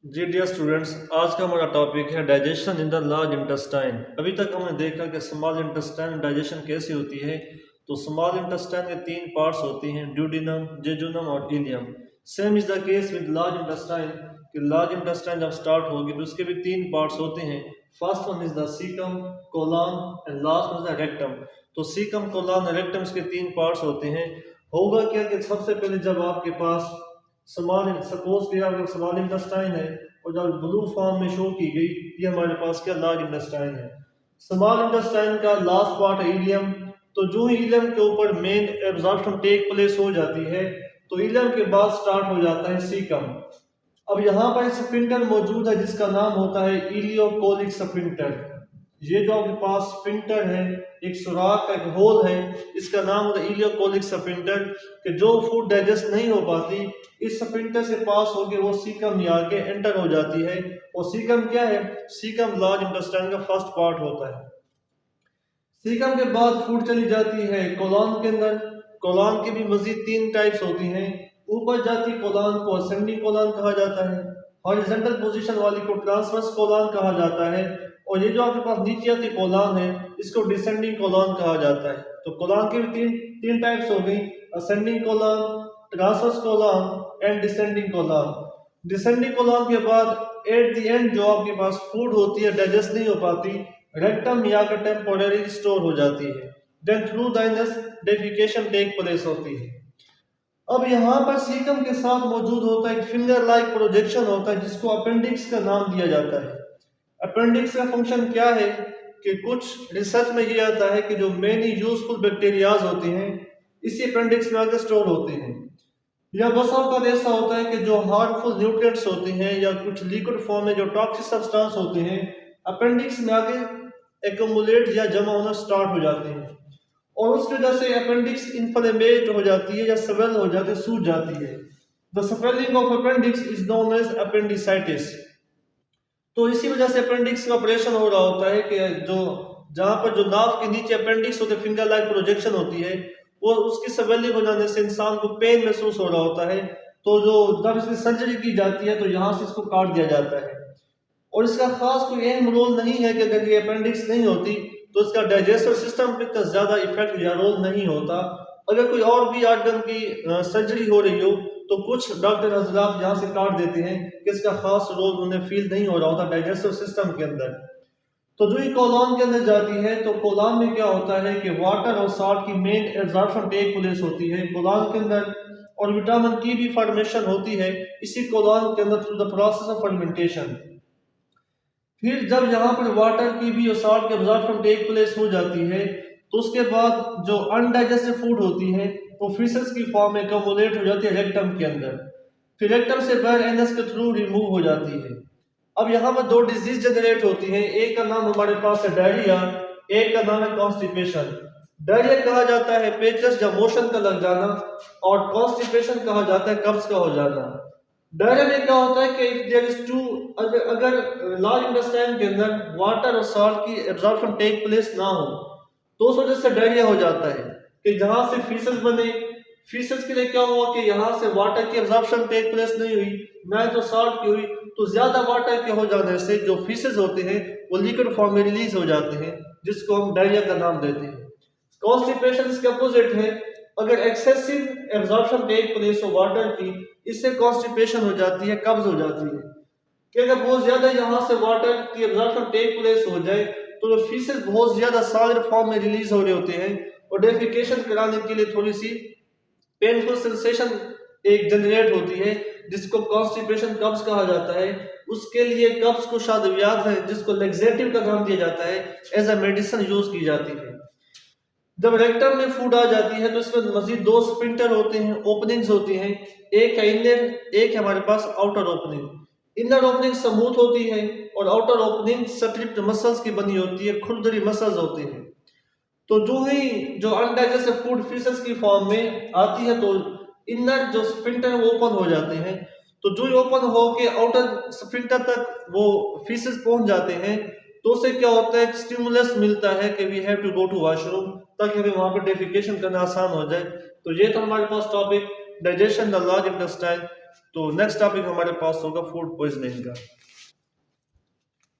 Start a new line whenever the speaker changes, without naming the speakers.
जी dear students, आज का हमारा टॉपिक है digestion in the large intestine. अभी तक हमने देखा कि स्मॉल इंटेस्टाइन डाइजेशन कैसी होती है। तो स्मॉल इंटेस्टाइन के तीन पार्ट्स होती हैं, ड्यूडिनम, जेजुनम और ileum. Same is the case with large intestine कि लार्ज इंटेस्टाइन जब स्टार्ट होगी तो उसके भी तीन पार्ट्स होते हैं। First one is the caecum, colon and last one is the rectum. तो सीकम, कोलन और रेक्टम के तीन पार्ट्स होते हैं। होगा क्या कि सबसे पहले जब आपके पास स्मॉल, सपोज कि अगर स्मॉल इंटेस्टाइन है और जब ब्लू फॉर्म में शो की गई, ये हमारे पास क्या लार्ज इंटेस्टाइन है। स्मॉल इंटेस्टाइन का लास्ट पार्ट है इलियम। तो जो ही इलियम के ऊपर मेन एब्जॉर्प्शन टेक प्लेस हो जाती है तो इलियम के बाद स्टार्ट हो जाता है सीकम। अब यहाँ पर स्फिंक्टर मौजूद है जिसका नाम होता है इलियोकोलिक स्फिंक्टर। ये जो आपके पास स्फिंक्टर है, एक सुराख, एक होल है, इसका नाम होता है इलियोकोलिक स्फिंक्टर। कि जो फूड डाइजेस्ट नहीं हो पाती इस स्फिंक्टर से पास होकर वो सीकम में आके एंटर हो जाती है। और सीकम क्या है? सीकम लार्ज इंटेस्टाइन का फर्स्ट पार्ट होता है। सीकम के बाद फूड चली जाती है कोलन के अंदर। कोलन की भी मजीद तीन टाइप्स होती हैं। ऊपर जाती कोलन को असेंडिंग कोलन कहा जाता है, हॉरिजॉन्टल पोजीशन वाली को ट्रांसवर्स कोलन कहा जाता है, और ये जो आपके पास नीचे आती कोलन है इसको डिसेंडिंग कोलन कहा जाता है। तो कोलन की भी तीन तीन टाइप्स हो गई, ascending colon, transverse colon and descending colon. Descending colon के बाद एट द एंड जो आपके पास फूड होती है डाइजेस्ट नहीं हो पाती, रेक्टम या टेम्पोररी स्टोर हो जाती है। Then through the anus defecation take place होती है। अब यहाँ पर सीकम के साथ मौजूद होता है एक फिंगर लाइक प्रोजेक्शन होता है जिसको अपेंडिक्स का नाम दिया जाता है। अपेंडिक्स का फंक्शन क्या है कि कुछ रिसर्च में ये आता है कि जो मेनी यूजफुल बैक्टीरियाज होते हैं इसी अपेंडिक्स में आगे स्टोर होते हैं। या बस औकात ऐसा होता है कि जो हार्मफुल न्यूट्रिएंट्स होते हैं या कुछ लिक्विड फॉर्म में जो टॉक्सिक सब्सटेंस होते हैं अपेंडिक्स में आगे एक्युमुलेट या जमा होना स्टार्ट हो जाते हैं, और उसकी वजह से अपेंडिक्स इन्फ्लेमेट हो जाती है या स्वेल हो जाती है, सूज जाती है। The swelling of appendix is known as appendicitis. तो इसी वजह से अपेंडिक्स का ऑपरेशन हो रहा होता है कि जो जहाँ पर जो नाव के नीचे अपेंडिक्स होते फिंगर लाइक प्रोजेक्शन होती है वो उसकी स्वेलिंग हो जाने से इंसान को पेन महसूस हो रहा होता है। तो जो जब इसकी सर्जरी की जाती है तो यहाँ से इसको काट दिया जाता है। और इसका खास कोई अहम रोल नहीं है कि अगर ये अपेंडिक्स नहीं होती तो इसका डाइजेस्टिव सिस्टम पे इतना ज्यादा इफेक्ट या रोल नहीं होता। अगर कोई और भी ऑर्गन की सर्जरी हो रही हो तो कुछ डॉक्टर हजरात यहाँ से काट देते हैं कि इसका खास रोल उन्हें फील नहीं हो रहा होता डाइजेस्टिव सिस्टम के अंदर। तो जो ये कोलन के अंदर जाती है तो कोलन में क्या होता है कि वाटर और साल्ट की मेन एब्जॉर्प्शन टेक प्लेस होती है कोलन के अंदर, और विटामिन की भी फॉर्मेशन होती है इसी कोलन के अंदर through the process of fermentation. फिर जब यहाँ पर वाटर की भी और साल्ट की एब्जॉर्प्शन टेक प्लेस हो जाती है तो उसके बाद जो अनडाइजेस्टेड फूड होती है वो फिशेस की फॉर्म में कम्युलेट हो जाती है रेक्टम के अंदर। फिर रेक्टम से बाहर एनस के थ्रू रिमूव हो जाती है। अब यहाँ पर दो डिजीज जनरेट होती हैं, एक का नाम हमारे पास है डायरिया, एक का नाम है कॉन्स्टिपेशन। डायरिया कहा जाता है पेचस या मोशन का लग जाना, और कॉन्स्टिपेशन कहा जाता है कब्ज का हो जाना। डायरिया में क्या होता है कि इफ देयर इज टू, अगर लार्ज इंटेस्टाइन के अंदर वाटर और सॉल्ट की एब्जॉर्प्शन टेक प्लेस ना हो तो उस वजह से डायरिया हो जाता है कि जहां से फीसेस बने, फीसेस के लिए क्या हुआ कि यहाँ से वाटर की एब्जॉर्प्शन टेक प्लेस नहीं हुई ना तो सॉल्ट की हुई, तो ज्यादा वाटर के हो जाने से जो फीसेस होते हैं वो लिक्विड फॉर्म में रिलीज हो जाते हैं जिसको हम डायरिया का नाम देते हैं। कॉन्स्टिपेशन इसके अपोजिट है, अगर एक्सेसिव एब्जॉर्प्शन टेक प्लेस हो वाटर की इससे कॉन्स्टिपेशन हो जाती है, कब्ज हो जाती है। कि अगर बहुत ज्यादा यहाँ से वाटर की एब्जॉर्प्शन टेक प्लेस हो जाए तो फीसेस बहुत ज्यादा सॉलिड फॉर्म में रिलीज हो रहे होते हैं, और डेफिकेशन कराने के लिए थोड़ी सी पेनफुल सेंसेशन एक जनरेट होती है जिसको कॉन्स्टिपेशन कब्ज कहा जाता है। उसके लिए कब्ज को शादवियात है जिसको लेक्सेटिव का नाम दिया जाता है, एज अ मेडिसिन यूज की जाती है। जब रेक्टम में फूड आ जाती है तो इसमें मजीद दो स्फिंक्टर होते हैं, ओपनिंग्स होती हैं, एक है इनर, एक है हमारे पास outer opening. Inner opening smooth होती है और आउटर ओपनिंग स्ट्रिप्ड मसल्स की बनी होती है, खुरदरी मसल्स होते हैं। तो जो ही जो अनडाइजेस्टेड फूड फिशेस की फॉर्म में आती है तो इनर जो स्फिंक्टर है वो ओपन हो जाते हैं। तो जो ही ओपन हो के आउटर स्फिंक्टर तक वो फिशेस पहुंच जाते हैं तो उससे क्या होता है, स्टिमुलस मिलता है कि we have to go to washroom, ताकि हमें वहां पर डेफिकेशन करना आसान हो जाए। तो ये तो हमारे पास topic digestion the large intestine. तो नेक्स्ट टॉपिक हमारे पास होगा फूड पॉइजनिंग का।